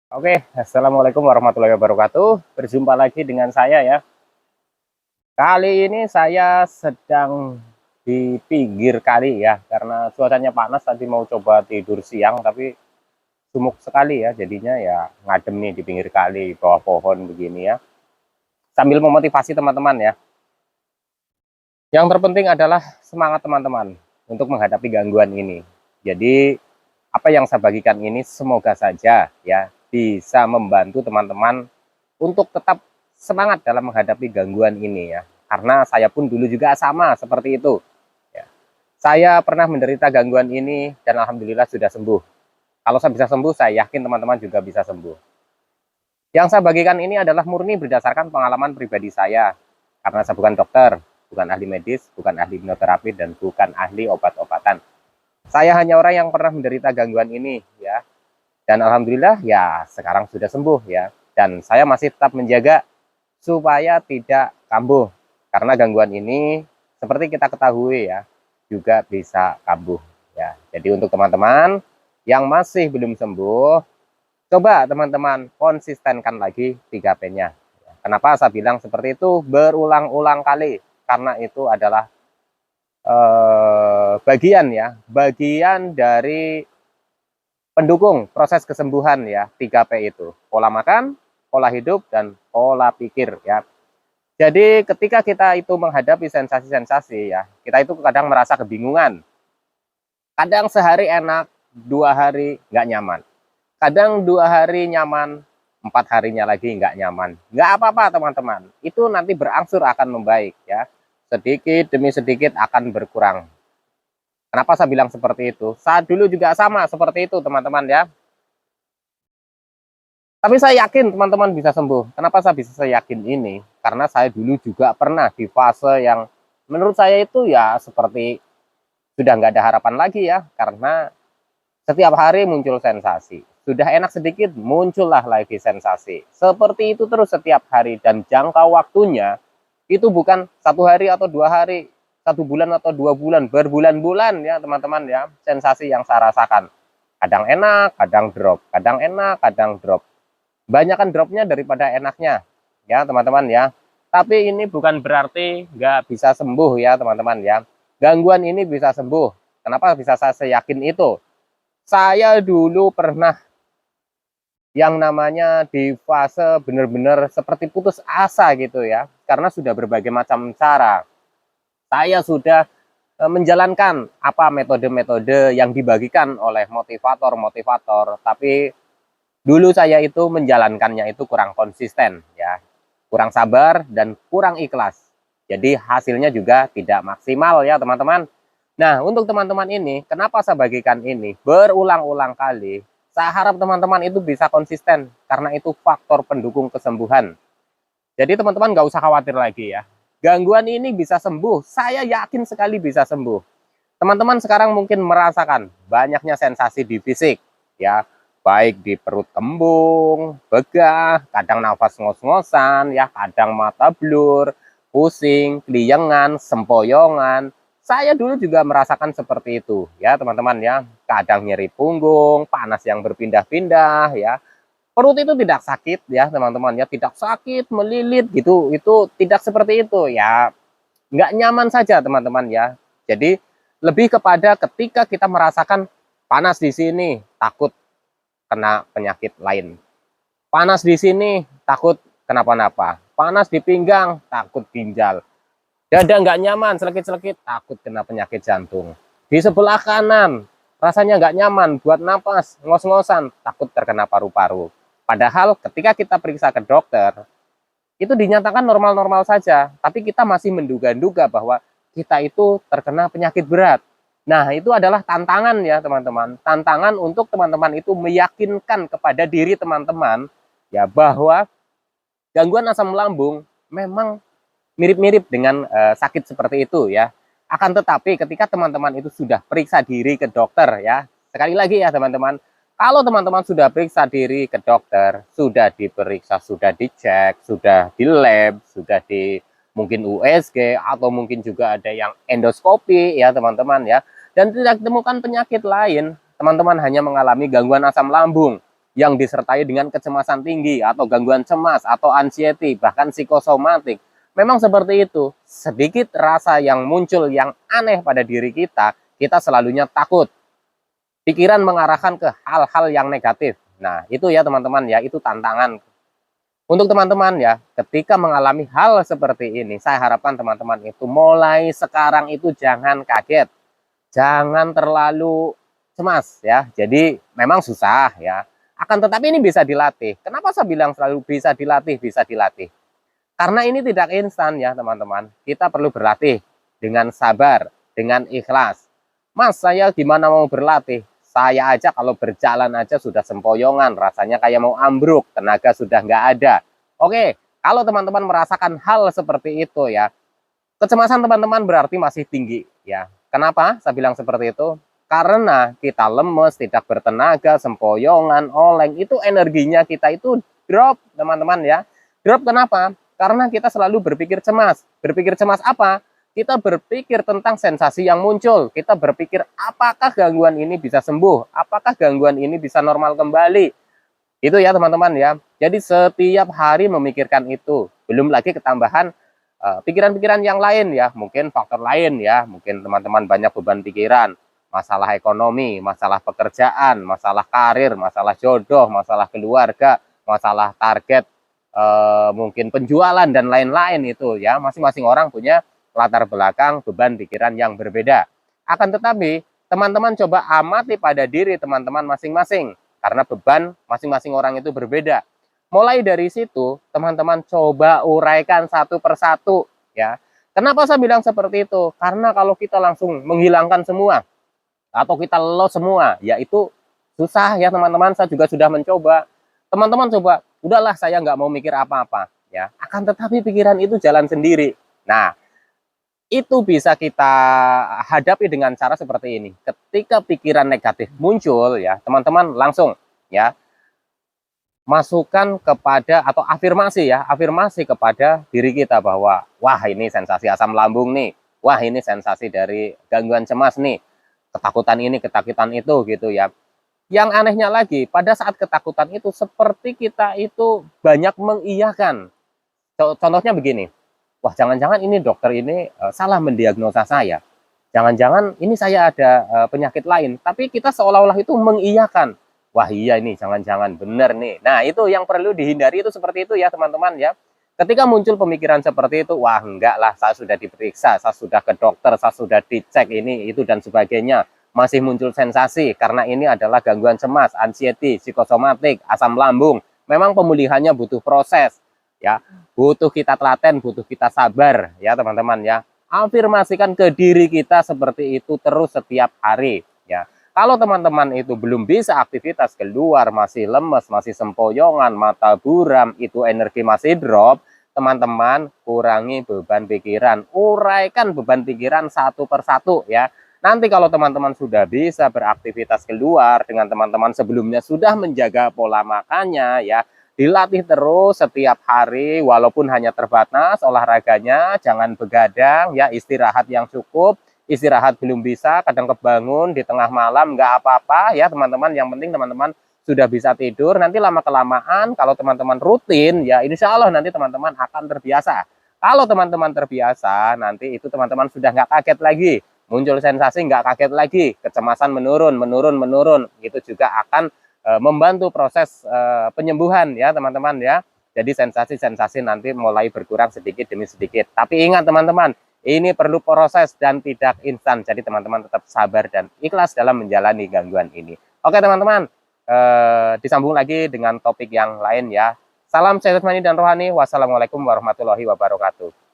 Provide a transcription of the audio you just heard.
Oke, assalamualaikum warahmatullahi wabarakatuh. Berjumpa lagi dengan saya ya. Kali ini saya sedang di pinggir kali ya, karena cuacanya panas. Tadi mau coba tidur siang, tapi sumuk sekali ya. Jadinya ya ngadem nih di pinggir kali, bawah pohon begini ya. Sambil memotivasi teman-teman ya. Yang terpenting adalah semangat teman-teman untuk menghadapi gangguan ini. Jadi apa yang saya bagikan ini semoga saja ya bisa membantu teman-teman untuk tetap semangat dalam menghadapi gangguan ini ya. Karena saya pun dulu juga sama seperti itu. Ya. Saya pernah menderita gangguan ini dan alhamdulillah sudah sembuh. Kalau saya bisa sembuh, saya yakin teman-teman juga bisa sembuh. Yang saya bagikan ini adalah murni berdasarkan pengalaman pribadi saya. Karena saya bukan dokter, bukan ahli medis, bukan ahli hipnoterapi, dan bukan ahli obat-obatan. Saya hanya orang yang pernah menderita gangguan ini ya. Dan alhamdulillah ya sekarang sudah sembuh ya. Dan saya masih tetap menjaga supaya tidak kambuh. Karena gangguan ini seperti kita ketahui ya, juga bisa kambuh ya. Jadi untuk teman-teman yang masih belum sembuh, coba teman-teman konsistenkan lagi 3P-nya. Kenapa saya bilang seperti itu berulang-ulang kali? Karena itu adalah bagian dari pendukung proses kesembuhan ya. 3P itu pola makan, pola hidup, dan pola pikir ya. Jadi ketika kita itu menghadapi sensasi-sensasi ya, kita itu kadang merasa kebingungan. Kadang sehari enak, 2 hari nggak nyaman. Kadang 2 hari nyaman, 4 harinya lagi nggak nyaman. Nggak apa-apa teman-teman, itu nanti berangsur akan membaik ya. Sedikit demi sedikit akan berkurang. Kenapa saya bilang seperti itu? Saya dulu juga sama seperti itu teman-teman ya. Tapi saya yakin teman-teman bisa sembuh. Kenapa saya bisa yakin ini? Karena saya dulu juga pernah di fase yang menurut saya itu ya seperti sudah nggak ada harapan lagi ya. Karena setiap hari muncul sensasi. Sudah enak sedikit, muncullah lagi sensasi. Seperti itu terus setiap hari. Dan jangka waktunya itu bukan 1 hari atau 2 hari, 1 bulan atau 2 bulan, berbulan-bulan ya teman-teman ya. Sensasi yang saya rasakan. Kadang enak, kadang drop. Kadang enak, kadang drop. Banyakan dropnya daripada enaknya ya teman-teman ya. Tapi ini bukan berarti nggak bisa sembuh ya teman-teman ya. Gangguan ini bisa sembuh. Kenapa bisa saya yakin itu? Saya dulu pernah yang namanya di fase benar-benar seperti putus asa gitu ya. Karena sudah berbagai macam cara. Saya sudah menjalankan apa metode-metode yang dibagikan oleh motivator-motivator. Tapi dulu saya itu menjalankannya itu kurang konsisten ya, kurang sabar dan kurang ikhlas. Jadi hasilnya juga tidak maksimal ya teman-teman. Nah untuk teman-teman ini, kenapa saya bagikan ini berulang-ulang kali? Saya harap teman-teman itu bisa konsisten karena itu faktor pendukung kesembuhan. Jadi teman-teman nggak usah khawatir lagi ya. Gangguan ini bisa sembuh, saya yakin sekali bisa sembuh. Teman-teman sekarang mungkin merasakan banyaknya sensasi di fisik ya, baik di perut kembung, begah, kadang nafas ngos-ngosan ya, kadang mata blur, pusing, keliengan, sempoyongan. Saya dulu juga merasakan seperti itu ya teman-teman ya. Kadang nyeri punggung, panas yang berpindah-pindah ya. Perut itu tidak sakit ya teman-teman ya, tidak sakit melilit gitu, itu tidak seperti itu ya, nggak nyaman saja teman-teman ya. Jadi lebih kepada ketika kita merasakan panas di sini takut kena penyakit lain, panas di sini takut kenapa-napa, panas di pinggang takut ginjal, dada nggak nyaman selekit-selekit takut kena penyakit jantung, di sebelah kanan rasanya nggak nyaman buat napas ngos-ngosan takut terkena paru-paru. Padahal ketika kita periksa ke dokter itu dinyatakan normal-normal saja, tapi kita masih menduga-duga bahwa kita itu terkena penyakit berat. Nah, itu adalah tantangan ya, teman-teman. Tantangan untuk teman-teman itu meyakinkan kepada diri teman-teman ya bahwa gangguan asam lambung memang mirip-mirip dengan sakit seperti itu ya. Akan tetapi ketika teman-teman itu sudah periksa diri ke dokter ya. Sekali lagi ya, teman-teman, kalau teman-teman sudah periksa diri ke dokter, sudah diperiksa, sudah dicek, sudah di lab, sudah di mungkin USG, atau mungkin juga ada yang endoskopi ya teman-teman ya, dan tidak ditemukan penyakit lain, teman-teman hanya mengalami gangguan asam lambung yang disertai dengan kecemasan tinggi atau gangguan cemas atau anxiety, bahkan psikosomatik. Memang seperti itu, sedikit rasa yang muncul yang aneh pada diri kita selalunya takut. Pikiran mengarahkan ke hal-hal yang negatif. Nah, itu ya teman-teman ya, itu tantangan. Untuk teman-teman ya, ketika mengalami hal seperti ini, saya harapkan teman-teman itu mulai sekarang itu jangan kaget. Jangan terlalu cemas ya. Jadi memang susah ya. Akan tetapi ini bisa dilatih. Kenapa saya bilang selalu bisa dilatih, bisa dilatih? Karena ini tidak instan ya teman-teman. Kita perlu berlatih dengan sabar, dengan ikhlas. Mas, saya gimana mau berlatih? Saya aja kalau berjalan aja sudah sempoyongan, rasanya kayak mau ambruk, tenaga sudah nggak ada. Oke, kalau teman-teman merasakan hal seperti itu ya, kecemasan teman-teman berarti masih tinggi ya. Kenapa saya bilang seperti itu? Karena kita lemes, tidak bertenaga, sempoyongan, oleng, itu energinya kita itu drop teman-teman ya. Drop kenapa? Karena kita selalu berpikir cemas. Berpikir cemas apa? Kita berpikir tentang sensasi yang muncul. Kita berpikir apakah gangguan ini bisa sembuh? Apakah gangguan ini bisa normal kembali? Itu ya teman-teman ya. Jadi setiap hari memikirkan itu. Belum lagi ketambahan pikiran-pikiran yang lain ya. Mungkin faktor lain ya. Mungkin teman-teman banyak beban pikiran. Masalah ekonomi, masalah pekerjaan, masalah karir, masalah jodoh, masalah keluarga, masalah target, mungkin penjualan dan lain-lain itu ya. Masing-masing orang punya latar belakang beban pikiran yang berbeda. Akan tetapi teman-teman coba amati pada diri teman-teman masing-masing, karena beban masing-masing orang itu berbeda. Mulai dari situ teman-teman coba uraikan satu persatu ya. Kenapa saya bilang seperti itu? Karena kalau kita langsung menghilangkan semua atau kita lolos semua, ya itu susah ya teman-teman. Saya juga sudah mencoba. Teman-teman coba, udahlah saya nggak mau mikir apa-apa ya. Akan tetapi pikiran itu jalan sendiri. Nah, itu bisa kita hadapi dengan cara seperti ini. Ketika pikiran negatif muncul ya, teman-teman langsung ya masukkan kepada atau afirmasi ya, afirmasi kepada diri kita bahwa wah ini sensasi asam lambung nih, wah ini sensasi dari gangguan cemas nih, ketakutan ini, ketakutan itu gitu ya. Yang anehnya lagi, pada saat ketakutan itu seperti kita itu banyak mengiyakan. Contohnya begini, wah jangan-jangan ini dokter ini salah mendiagnosa saya. Jangan-jangan ini saya ada penyakit lain. Tapi kita seolah-olah itu mengiyakan. Wah iya ini jangan-jangan benar nih. Nah itu yang perlu dihindari itu seperti itu ya teman-teman ya. Ketika muncul pemikiran seperti itu, wah enggak lah saya sudah diperiksa, saya sudah ke dokter, saya sudah dicek ini, itu dan sebagainya. Masih muncul sensasi karena ini adalah gangguan cemas, anxiety, psikosomatik, asam lambung. Memang pemulihannya butuh proses ya. Butuh kita telaten, butuh kita sabar ya teman-teman ya. Afirmasikan ke diri kita seperti itu terus setiap hari ya. Kalau teman-teman itu belum bisa aktivitas keluar, masih lemes, masih sempoyongan, mata buram, itu energi masih drop, teman-teman kurangi beban pikiran, uraikan beban pikiran satu persatu ya. Nanti kalau teman-teman sudah bisa beraktivitas keluar dengan teman-teman sebelumnya sudah menjaga pola makannya ya, dilatih terus setiap hari walaupun hanya terbatas olahraganya, jangan begadang ya, istirahat yang cukup. Istirahat belum bisa, kadang kebangun di tengah malam nggak apa-apa ya teman-teman. Yang penting teman-teman sudah bisa tidur. Nanti lama-kelamaan kalau teman-teman rutin ya insya Allah nanti teman-teman akan terbiasa. Kalau teman-teman terbiasa nanti itu teman-teman sudah nggak kaget lagi. Muncul sensasi nggak kaget lagi. Kecemasan menurun. Itu juga akan membantu proses penyembuhan ya teman-teman ya. Jadi sensasi-sensasi nanti mulai berkurang sedikit demi sedikit. Tapi ingat teman-teman, ini perlu proses dan tidak instan. Jadi teman-teman tetap sabar dan ikhlas dalam menjalani gangguan ini. Oke teman-teman, disambung lagi dengan topik yang lain ya. Salam sehat jasmani dan rohani. Wassalamualaikum warahmatullahi wabarakatuh.